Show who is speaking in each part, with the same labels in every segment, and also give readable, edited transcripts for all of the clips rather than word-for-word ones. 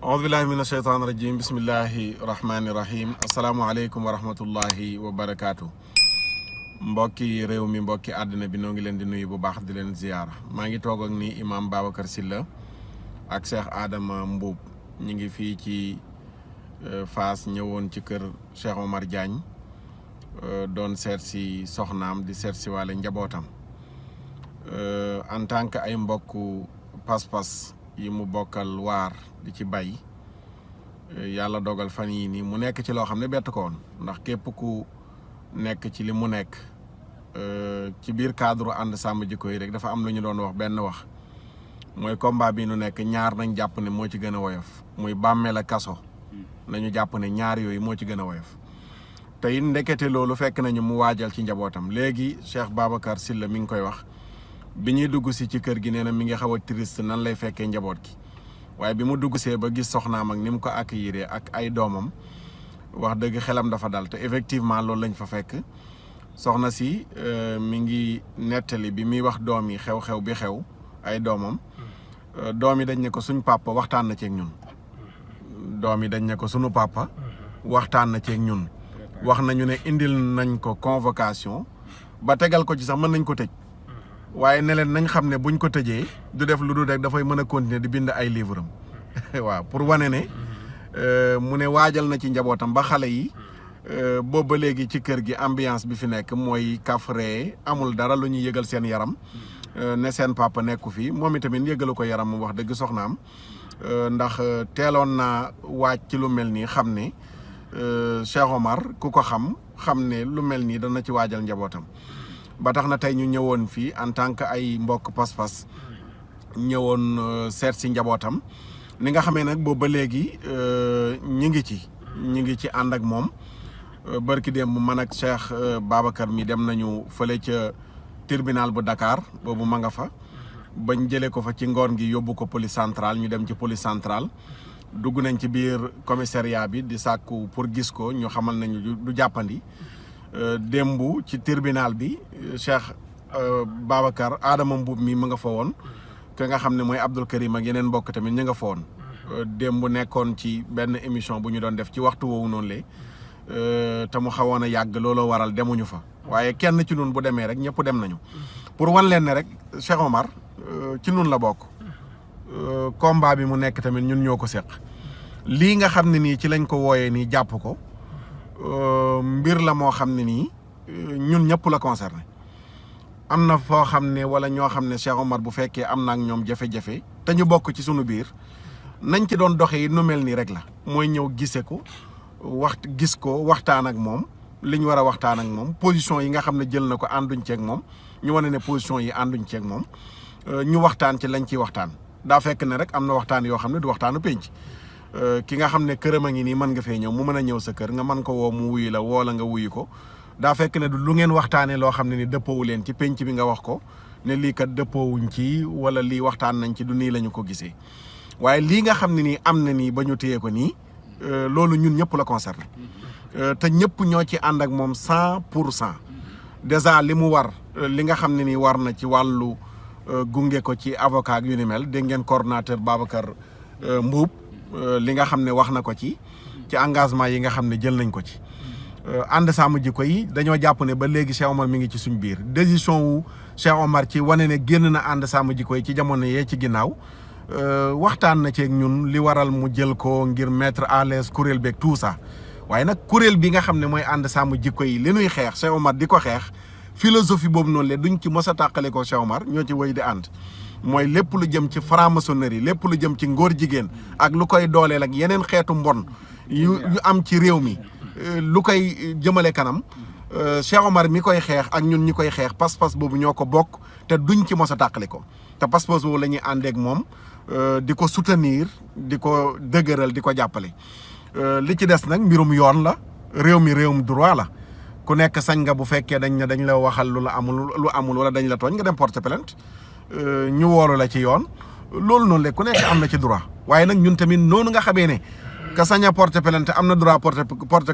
Speaker 1: أعوذ بالله من الشيطان الرجيم بسم الله الرحمن الرحيم السلام عليكم ورحمة الله وبركاته mbokki réew mi mbokki àddina bi noo ngi leen di nuyu bu baax di leen ziyaara maa ngi toog ak ni imam Babacar Sylla ak Cheikh Adama Mboup ñi ngi fii ci Fass ñëwoon ci kër Cheikh Omar Diagne doon seet si soxnaam di seet si wàlle njabootam en tant que ay mbokku pas-pas yi mu bokkal waar di ci bay yàlla dogal fan yii nii mu nekk ci loo xam ne bett ko woon ndax képp ku nekk ci li mu nekk ci biir cadre ànd sàmm jikko yi rek dafa am lu ñu doon wax benn wax mooy combat bi nu nekk ñaar nañ jàpp ne moo ci gën a woyof muy bàmmeel ak kaso nañu jàpp ne ñaar yooyu moo ci gën a woyof te it ndekete loolu fekk nañu mu waajal ci njabootam léegi Cheikh Babacar Sylla mi ngi koy wax bi ñuy dugg si ci kër gi nee na mi ngi xaw a triste nan lay fekkee njaboot gi waaye bi mu dugg see ba gis soxnaam ak ni mu ko accueillir ak ay doomam wax dëgg xelam dafa dal te effectivement loolu lañ fa fekk soxna si mi ngi nettali bi muy wax doom yi xew-xew bi xew ay doomam doom yi dañ ne ko suñ papa waxtaan na ceeg ñun doom yi dañ ne ko suñu papa waxtaan na ceeg ñun wax nañu ne indil nañ ko convocation ba tegal ko ci sax mën nañ ko tëj waaye ne leen nañ xam ne buñ ko tëjee du def lu dul rek dafay mën a continuer di bind ay livre am waaw pour wane ne mu ne waajal na ci njabootam ba xale yi boobu ba léegi ci kër gi ambiance bi fi nekk mooy kafree amul dara lu ñuy yëgal seen yaram ne seen papa nekku fi moom itamit yëgalu ko yaram mu wax dëgg soxnaam ndax teeloon naa waaj ci lu mel nii xam ne Cheikh Omar ku ko xam ne lu mel nii dana ci waajal njabootam ba tax na tey ñu ñëwoon fii en tant que ay mbokk pas-pas ñëwoon seet si njabootam ni nga xamee nag boobu ba léegi ñi ngi ci ànd ak moom barki démb man ak Cheikh Babacar mi dem nañu fële ca tribunal bu Dakar boobu ma nga fa bañ jëlee ko fa ci ngoon gi yóbbu ko police centrale ñu dem ci police centrale dugg nañ ci biir commissariat bi di sàkku pour gis ko ñu xamal nañu du jàppandi démb ci tribunal bi Cheikh Babacar Adama Mboup mi mu nga fa woon ke nga xam ne mooy Abdoul Karim ak yeneen mbokk tamit ñu nga fa woon démb nekkoon ci benn émission bu ñu doon def ci waxtu woowu noonu le te mu xawoon a yàgg looloo waral demuñu fa waaye kenn ci nun bu demee rek ñëpp dem nañu pour wan leen ne rek Cheikh Omar ci nun la bokk combat bi mu nekk tamit ñun ñoo ko seq lii nga xam ne nii ci lañ ko wooyee nii jàpp ko mbir la moo xam ne nii ñun ñëpp la concerné am na foo xam ne wala ñoo xam ne Cheikh Omar bu fekkee am na ak ñoom jafe-jafe te ñu bokk ci sunu biir nañ ci doon doxee nu mel nii rek la mooy ñëw gise ko gis ko waxtaan ak moom li ñu war a waxtaan ak moom position yi nga xam ne jël na ko ànduñ ceeg moom ñu wane ne position yi ànduñ ceeg moom ñu waxtaan ci lañ ciy waxtaan daa fekk ne rek am na waxtaan yoo xam ne du waxtaanu penc ki nga xam ne këram a ngi nii mën nga fee ñëw mu mën a ñëw sa kër nga mën ko woo mu wuyu la woo la nga wuyu ko daa fekk ne du lu ngeen waxtaanee loo xam ne ni dëppoowu leen ci penc bi nga wax ko ne lii kat dëppoowuñ ci wala lii waxtaan nañ ci du nii la ñu ko gisee waaye lii nga xam ne nii am na nii ba ñu téye ko nii loolu ñun ñëpp la concerné te ñëpp ñoo ci ànd ak moom 100% déjà li mu war li nga xam ne nii war na ci wàllu gunge ko ci avocat ak yu ni mel dégg ngeen coordonnateur Babacar Mboup li nga xam ne wax na ko ci engagement yi nga xam ne jël nañ ko ci ànd sàmm jikko yi dañoo jàpp ne ba léegi Cheikh Omar mi ngi ci suñ biir décision wu Cheikh Omar ci wane ne génn na ànd sàmm jikko yi ci jamono yee ci ginnaaw waxtaan na ceeg ñun li waral mu jël ko ngir mettre à l'aise kuréel beeg tout ça waaye nag kuréel bi nga xam ne mooy ànd sàmm jikko yi li nuy xeex Cheikh Omar di ko xeex philosophie boobu noonu le duñ ci mos a tàqale ko Cheikh Omar ñoo ci wéy di ànd mooy lépp lu jëm ci franc-maçonnerie lépp lu jëm ci ngóor jigéen ak lu koy dooleel ak yeneen xeetu mbon yu am ci réew mi lu koy jëmale kanam Cheikh Omar mi koy xeex ak ñun ñi koy xeex pas-pas boobu ñoo ko bokk te duñ ci mos a tàqale ko te pas-pas boobu la ñuy àndeek moom di ko soutenir di ko dëgëral di ko jàppale li ci des nag mbirum yoon la réew mi réewum droit la ku nekk sañ nga bu fekkee dañ la waxal lu amul wala dañ la tooñ nga dem porter plainte ñu woolu la ci yoon loolu noonu la ku nekk am na ci droit waaye nag ñun tamit noonu nga xamee ne ka sañ a porter plainte am na droit porter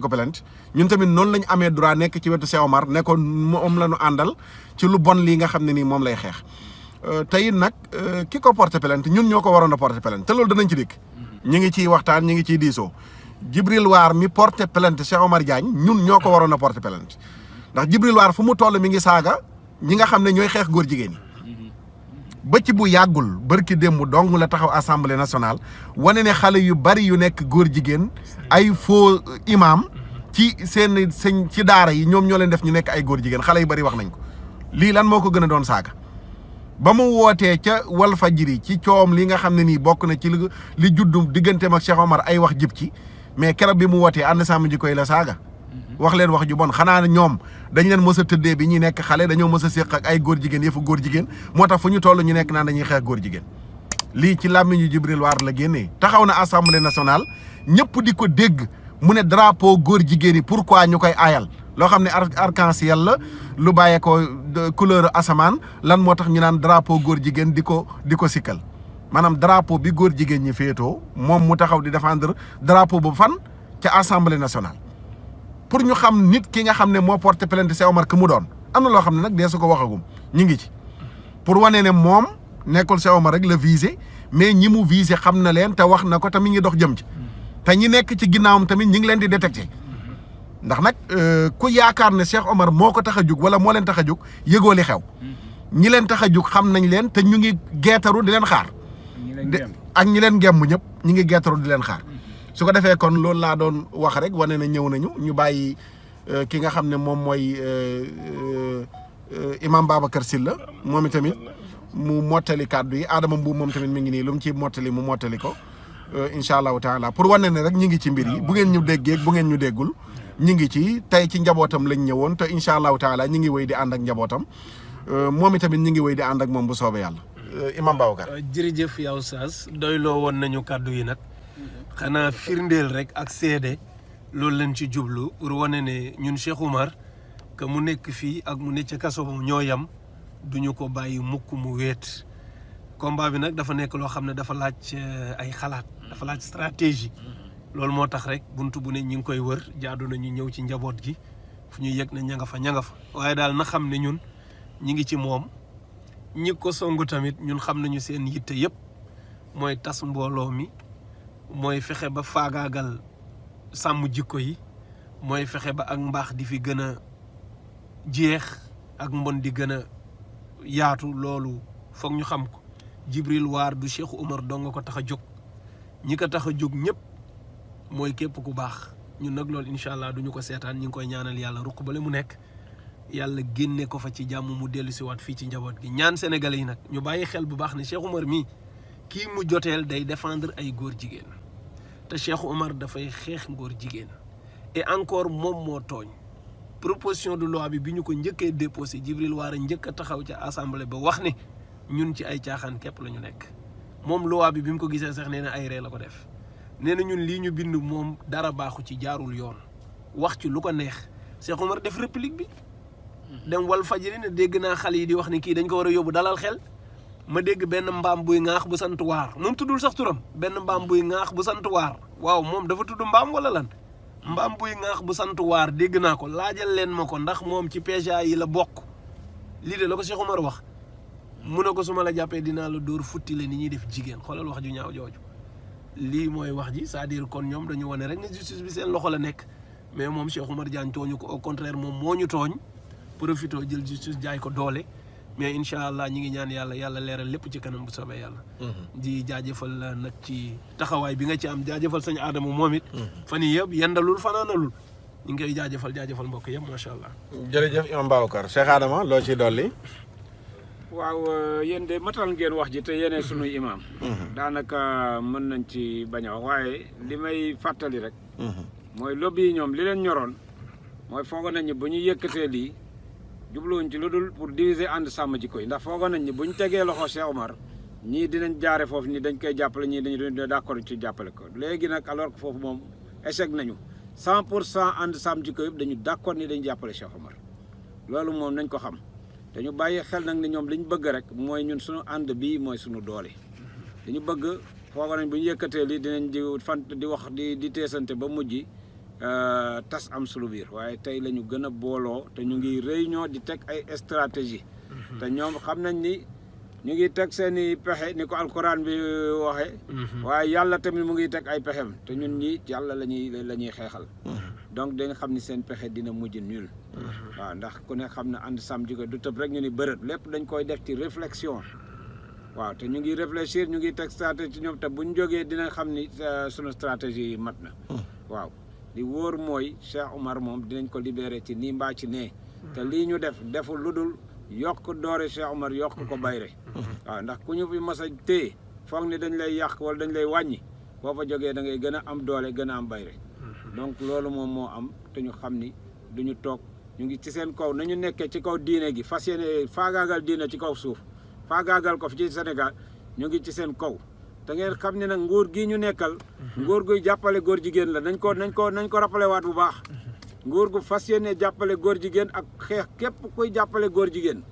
Speaker 1: ko plainte ñun tamit noonu lañ amee droit nekk ci wetu Cheikh Omar ne ko moom la ñu àndal ci lu bon lii nga xam ne nii moom lay xeex te it nag ki ko porter plainte ñun ñoo ko waroon a porter plainte te loolu danañ ci dikk ñi ngi ciy waxtaan ñi ngi ciy diisoo Djibril War mi porté plainte Cheikh Omar Diagne ñun ñoo ko waroon a porté plainte ndax Djibril War fu mu toll mi ngi saaga ñi nga xam ne ñooy xeex góor jigéen yi ba ci bu yàggul bërki démb dong la taxaw assemblée nationale wane ne xale yu bari yu nekk góor jigéen ay faux imam ci seen ci daara yi ñoom ñoo leen def ñu nekk ay góor jigéen xale yu bari wax nañ ko lii lan moo ko gën a doon saaga ba mu wootee ca Walfadjri ci coowam li nga xam ne nii bokk na ci li juddu digganteem ak Cheikh Omar ay wax jib ci mais keroog bi mu wootee ànd sàmm jikko yi la saaga wax leen wax ju bon xanaa ñoom dañ leen mës a tëddee bi ñuy nekk xale dañoo mës a séq ak ay góor jigéen yëfu góor jigéen moo tax fu ñu toll ñu nekk naan dañuy xeex góor jigéen lii ci làmmiñu Djibril War la génnee taxaw na assemblée nationale ñëpp di ko dégg mu ne drapeau góor jigéen yi pourquoi ñu koy aayal loo xam ne arc-en-ciel la lu bàyyee ko couleur asamaan lan moo tax ñu naan drapeau góor jigéen di ko sikkal maanaam drapeau bi góor jigéen ñi féetoo moom mu taxaw di défendre drapeau bu fan ca assemblée nationale pour ñu xam nit ki nga xam ne moo porté plainte Cheikh Omar que mu doon am na loo xam ne nag dee su ko waxagum ñu ngi ci pour wane ne moom nekkul Cheikh Omar rek la visé mais ñi mu visé xam na leen te wax na ko te mi ngi dox jëm ci te ñi nekk ci ginnaawam tamit ñi ngi leen di détecté ndax nag ku yaakaar ne Cheikh Omar moo ko tax a jug wala moo leen tax a jug yëgoo li xew ñi leen tax a jug xam nañ leen te ñu ngi geetaru di leen xaar ak ñi leen gemm ñëpp ñi ngi geetaru di leen xaar su ko defee kon loolu laa doon wax rek wane na ñëw nañu ñu bàyyi ki nga xam ne moom mooy imam Babacar Sylla moom itamit mu mottali kàddu yi Adama Mbuub moom tamit mi ngi nii lu mu ci mottali mu mottali ko incha allahu taala pour wane ne rek ñi ngi ci mbir yi bu ngeen ñu déggee bu ngeen ñu déggul ñi ngi ci tey ci njabootam lañ ñëwoon te incha allahu taala ñi ngi wéy di ànd ak njabootam moom itamit ñi ngi wéy di ànd ak moom bu soobee yàlla imam Babacar.
Speaker 2: jërëjëf yow Oustaz doyloo woon nañu kàddu yi nag xanaa firndeel rek ak seede loolu lañ ci jublu pour wane ne ñun Cheikh Oumar que mu nekk fii ak mu nekk ca kaso ñoo yam duñu ko bàyyi mukk mu weet combat bi nag dafa nekk loo xam ne dafa laaj ay xalaat dafa laaj stratégie loolu moo tax rek buntu bu ne ñi ngi koy wër jaadu nañu ñëw ci njaboot gi fu ñu yëg ne ña nga fa waaye daal na xam ne ñun ñi ngi ci moom ñi ko songu tamit ñun xam nañu seen yitte yëpp mooy tas mbooloo mi mooy fexe ba faagaagal sàmm jikko yi mooy fexe ba ak mbaax di fi gën a jeex ak mbon di gën a yaatu loolu foog ñu xam ko Djibril War du Cheikh Oumar dong nga ko tax a jóg ñi ko tax a jóg ñëpp mooy képp ku baax ñun nag loolu incha allah duñu ko seetaan ñi ngi koy ñaanal yàlla ruq bale mu nekk yàlla génne ko fa ci jàmm mu dellu si waat fii ci njaboot gi ñaan sénégalais yi nag ñu bàyyi xel bu baax ne Cheikh Oumar mii kii mu joteel day défendre ay góor jigéen te Cheikh Oumar dafay xeex góor jigéen et encore moom moo tooñ proposition de loi bi ñu ko njëkkee déposé Djibril War a njëkk a taxaw ca assemblée ba wax ne ñun ci ay caaxaan képp la ñu nekk moom loi bi mu ko gisee sax nee na ay ree la ko def nee na ñun lii ñu bind moom dara baaxu ci jaarul yoon wax ci lu ko neex Cheikh Oumar def réplique bi dem Walfadjri ne dégg naa xale yi di wax ni kii dañ ko war a yóbbu dalal xel ma dégg benn mbaam buy ŋaax bu sant Waar moom tuddul sax turam benn mbaam buy ŋaax bu sant Waar waaw moom dafa tudd mbaam wala lan mbaam buy ŋaax bu sant Waar dégg naa ko laajal leen ma ko ndax moom ci PGA yi la bokk lii de la ko Cheikh Oumar wax mu ne ko su ma la jàppee dinaa la dóor futti la ni ñuy def jigéen xoolal wax ju ñaaw jooju lii mooy wax ji c'est-à-dire kon ñoom dañu wane rek ne justice bi seen loxo la nekk mais moom Cheikh Oumar Diagne tooñu ko au contraire moom moo ñu tooñ profité jël justice jaay ko doole mais incha allah ñi ngi ñaan yàlla leeral lépp ci kanam bu soobee yàlla. di jaajëfal nag ci taxawaay bi nga ci am jaajëfal sañ Adama moom it. fan yii yëpp yendalul fanaanalul ñu ngi koy jaajëfal mbokk yëpp macha allah.
Speaker 1: jërëjëf imam Babacar Cheikh Adama loo ciy dolli.
Speaker 3: waaw yéen de matal ngeen wax ji te yéene sunuy imam daanaka mën nañ ci bañ a wax waaye li may fàttali rek. mooy lobby yi ñoom li leen ñoroon mooy foog nañ ni bu ñu yëkkatee lii. jubluwuñ ci lu dul pour diviser ànd sàmm jikko yi ndax foogoon nañ ni buñ tegee loxo Cheikh Oumar ñii dinañ jaare foofu ni dañ koy jàppale ñii dañu d'accord ci jàppale ko léegi nag alors que foofu moom échec nañu 100% ànd sàmm jikko yëpp dañu d'accord ni dañu jàppale Cheikh Oumar loolu moom nañ ko xam te ñu bàyyi xel nag ni ñoom li ñu bëgg rek mooy ñun suñu ànd bii mooy suñu doole li ñu bëgg foogoon nañ bu ñu yëkkatee lii dinañ di wax di teesante ba mujj tas am sulu biir waaye tey la ñu gën a booloo te ñu ngi réunion di teg ay stratégie te ñoom xam nañ ni ñu ngi teg seen i pexe ni ko alquran bi waxee waaye yàlla tamit mu ngi teg ay pexem te ñun ñi yàlla la ñuy xeexal donc da nga xam ni seen pexe dina mujj nul waaw ndax ku ne xam ne ànd sàmm jikko du tëb rek ñu ni bërët lépp dañ koy def ci réflexion waaw te ñu ngi réfléchir ñu ngi teg stratégie ci ñoom te buñ jógee dina xam ni sunu stratégie yi mat na waaw li wóor mooy Cheikh Oumar moom dinañ ko libéré ci nii mbaa ci nee te lii ñu deful lu dul yokk doore Cheikh Oumar yokk ko bayre waaw ndax ku ñu fi mas a téye foog ni dañ lay yàq wala dañ lay wàññi boo fa jógee da ngay gën a am doole gën a am bayre donc loolu moom moo am te ñu xam ni duñu toog ñu ngi ci seen kaw nañu nekkee ci kaw diine gi fas yéene faagaagal diine ci kaw suuf faagaagal ko fi ci Sénégal ñu ngi ci seen kaw te ngeen xam ne nag nguur gii ñu nekkal nguur guy jàppale góor jigéen la nañ ko rappelé waat bu baax nguur gu fas yéene jàppale góor jigéen ak xeex képp kuy jàppale góor jigéen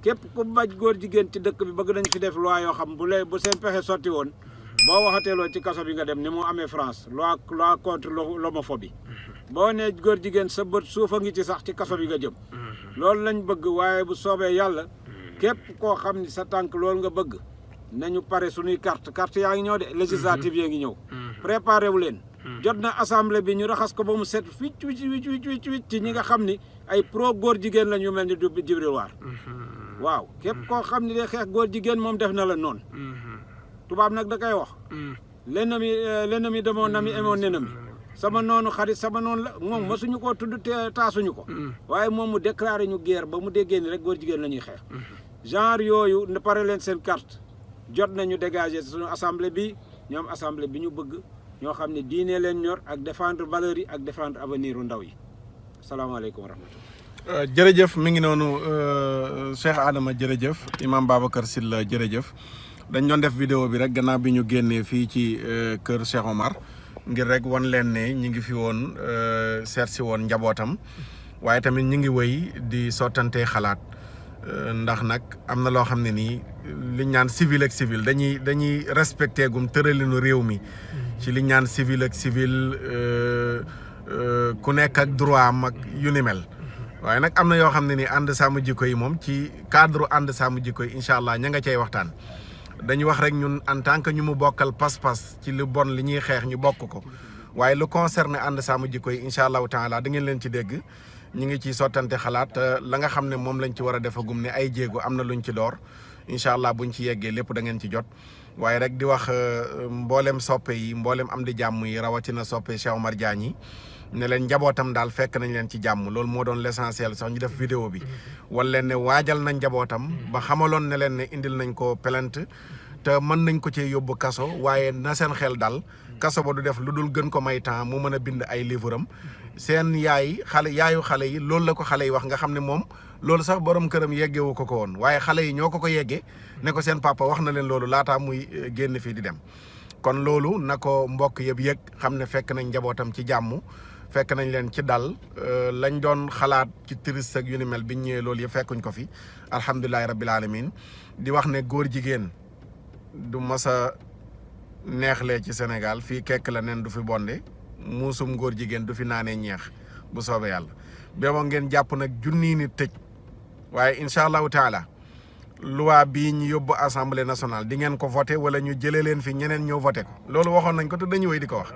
Speaker 3: képp ku bañ góor jigéen ci dëkk bi bëgg nañ fi def loi yoo xam bu seen pexe sotti woon boo waxateeloo ci kaso bi nga dem ni mu amee France loi contre l'homophobie boo ne góor jigéen sa bët suufa ngi ci sax ci kaso bi nga jëm loolu lañ bëgg waaye bu soobee yàlla képp koo xam ni sa tànk loolu nga bëgg nañu pare suñuy carte yaa ngi ñëw de législative yaa ngi ñëw préparé wu leen jot na assemblée bi ñu raxas ko ba mu set wicc ci ñi nga xam ni ay pro góor jigéen la ñu mel ni du Djibril War waaw képp koo xam ni day xeex góor jigéen moom def na la noonu tubaab nag da koy wax l'ennemi de mon ami est mon ennemi sama noonu xarit sama noonu la moom masuñu koo tudd te taasuñu ko waaye moom mu déclaré ñu guerre ba mu déggee ni rek góor jigéen la ñuy xeex genre yooyu ne pare leen seen carte jot nañu dégager suñu assemblée bi ñoom assemblée bi ñu bëgg ñoo xam ne diine leen ñor ak défendre valeurs yi ak défendre avenir u ndaw yi asalaamaaleykum wa rahmatullah
Speaker 1: jërëjëf mi ngi noonu Cheikh Adama jërëjëf Imam Babacar Sylla jërëjëf dañ doon def vidéo bi rek gannaaw bi ñu génnee fii ci kër Cheikh Oumar ngir rek wan leen ne ñi ngi fi woon seet si woon njabootam waaye tamit ñi ngi wëy di sottante xalaat ndax nag am na loo xam ne nii liñ naan civil ak civil dañuy respecté gum tëralinu réew mi ci liñ naan civil ak civil ku nekk ak droit am ak yu ni mel waaye nag am na yoo xam ne ni ànd sàmm jikko yi moom ci cadre ànd sàmm jikko yi incha allah ña nga cay waxtaan dañu wax rek ñun en tant que ñu mu bokkal pas-pas ci lu bon li ñuy xeex ñu bokk ko waaye lu concerné ànd sàmm jikko yi incha allahu taala da ngeen leen ci dégg ñu ngi ci sottante xalaat la nga xam ne moom lañ ci war a defagum ne ay jéego am na luñ ci door incha allah buñ ci yeggee lépp da ngeen ci jot waaye rek di wax mboolem soppe yi mboolem am di jàmm yi rawatina soppe Cheikh Oumar Diagne yi ne leen njabootam daal fekk nañ leen ci jàmm loolu moo doon l'essentiel sax ñu def vidéo bi wala leen ne waajal nañ njabootam ba xamaloon ne leen ne indil nañ ko plainte te mën nañ ko ci yóbbu kaso waaye na seen xel dal kaso ba du def lu dul gën ko may temps mu mën a bind ay livre am seen yaayu xale yi loolu la ko xale yi wax nga xam ne moom loolu sax borom këram yeggewu ko woon waaye xale yi ñoo ko yeggee ne ko seen papa wax na leen loolu laataa muy génn fii di dem kon loolu na ko mbokk yëpp yëg xam ne fekk nañ njabootam ci jàmm fekk nañ leen ci dal lañ doon xalaat ci triste ak yu ni mel biñ ñëwee loolu yëpp fekkuñ ko fi alhamdulilahi rabbil alamin di wax ne góor jigéen du mas a neexlee ci Sénégal fii kekk la nen du fi bonde muusum góor jigéen du fi naanee ñeex bu soobee yàlla bémoo ngeen jàpp nag junnii nit tëj waaye incha allahu taala loi bii ñu yóbbu assemblée nationale di ngeen ko voté wala ñu jëlee leen fi ñeneen ñëw voté ko loolu waxoon nañ ko te dañu wéy di ko wax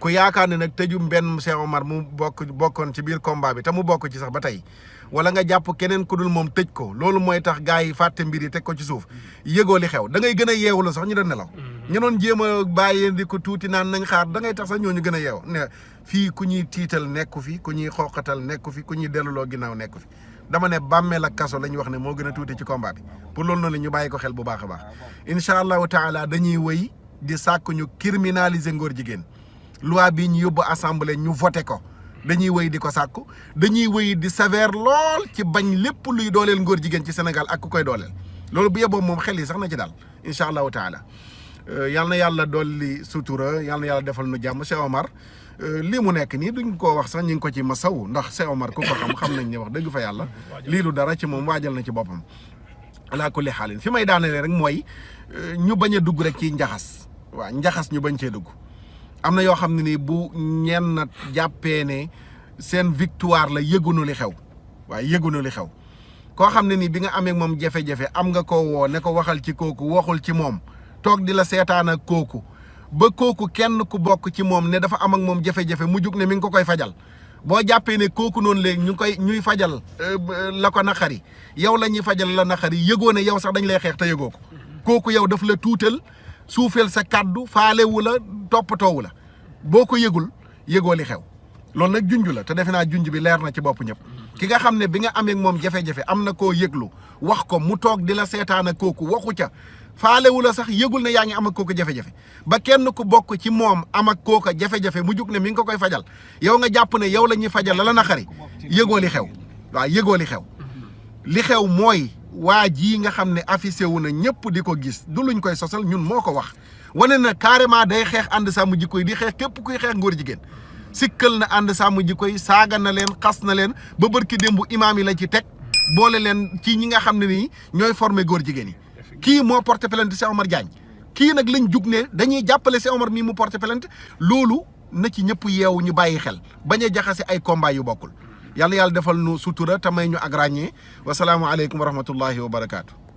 Speaker 1: ku yaakaar ne nag tëjum benn Cheikh Oumar mu bokkoon ci biir combat bi te mu bokk ci sax ba tey wala nga jàpp keneen ku dul moom tëj ko loolu mooy tax gars yi fàtte mbir yi teg ko ci suuf yëgoo li xew da ngay gën a yeewu la sax ñu doon nelaw ñu doon jéem a bàyyi di ko tuuti naan nañ xaar da ngay tax sax ñooñu gën a yeew ne fii ku ñuy tiital nekku fi ku ñuy xooqatal nekku fi ku ñuy delluloo ginnaaw nekku fi dama ne bàmmeel ak kaso la ñu wax ne moo gën a tuuti ci combat bi pour loolu noonu la ñu bàyyi ko xel bu baax a baax incha allahu taala dañuy wëy di sàkk ñu criminaliser ngóor jigéen loi bi ñu yóbbu assemblée ñu voté ko dañuy wëy di ko sàkku dañuy wëy di sévère lool ci bañ lépp luy dooleel ngóor jigéen ci Sénégal ak ku koy dooleel loolu bu yeboo moom xel yi sax na ci daal incha allahu taala yal na yàlla dolli sutura yal na yàlla defal nu jàmm Cheikh Oumar lii mu nekk nii duñ koo wax sax ñu ngi ko ci masaw ndax Cheikh Oumar ku ko xam nañ ne wax dëgg fa yàlla lii lu dara ci moom waajal na ci boppam ala kulli xaalin fi may daanelee rek mooy ñu bañ a dugg rek ci njaxas waaw njaxas ñu bañ cee dugg am na yoo xam ne nii bu ñenn jàppee ne seen victoire la yëgunu li xew waaye yëgunu li xew koo xam ne nii bi nga amee moom jafe-jafe am nga koo woo ne ko waxal ci kooku waxul ci moom toog di la seetaan ak kooku ba kooku kenn ku bokk ci moom ne dafa am ak moom jafe-jafe mu jug ne mi ngi ko koy fajal boo jàppee ne kooku noonu léegi ñuy fajal la ko naqari yow la ñuy fajal la naqari yëgoo ne yow sax dañ lay xeex te yëgoo ko kooku yow daf la tuutal suufeel sa kaddu faalewu la toppatoowu la boo ko yëgul yëgoo li xew loolu nag junj la te defe naa junj bi leer na ci bopp ñëpp ki nga xam ne bi nga amee moom jafe-jafe am na koo yëglu wax ko mu toog di la seetaan ak kooku waxu ca faalewu la sax yëgul ne yaa ngi am ak kooku jafe-jafe ba kenn ku bokk ci moom am ak kooka jafe-jafe mu jug ne mi ngi ko koy fajal yow nga jàpp ne yow la ñuy fajal la naqari yëgoo li xew waaw yëgoo li xew mooy waa jii nga xam ne affiché wu na ñëpp di ko gis du luñ koy sosal ñun moo ko wax wane na carrément day xeex ànd sàmm jikko yi di xeex képp kuy xeex ngóor jigéen sikkal na ànd sàmm jikko yi saaga na leen xas na leen ba bërki démbu imaam yi la ci teg boole leen ci ñi nga xam ne nii ñooy formé góor jigéen yi kii moo porté plainte Cheikh Omar Diagne kii nag lañ jug ne dañuy jàppale Cheikh Omar mii mu porté plainte loolu na ci ñëpp yeewu ñu bàyyi xel bañ a jaxase ay combat yu bokkul yàlla defal nu sutura te may ñu ak ràññee wasalaamualeykum wa rahmatullahi wa barakaatu.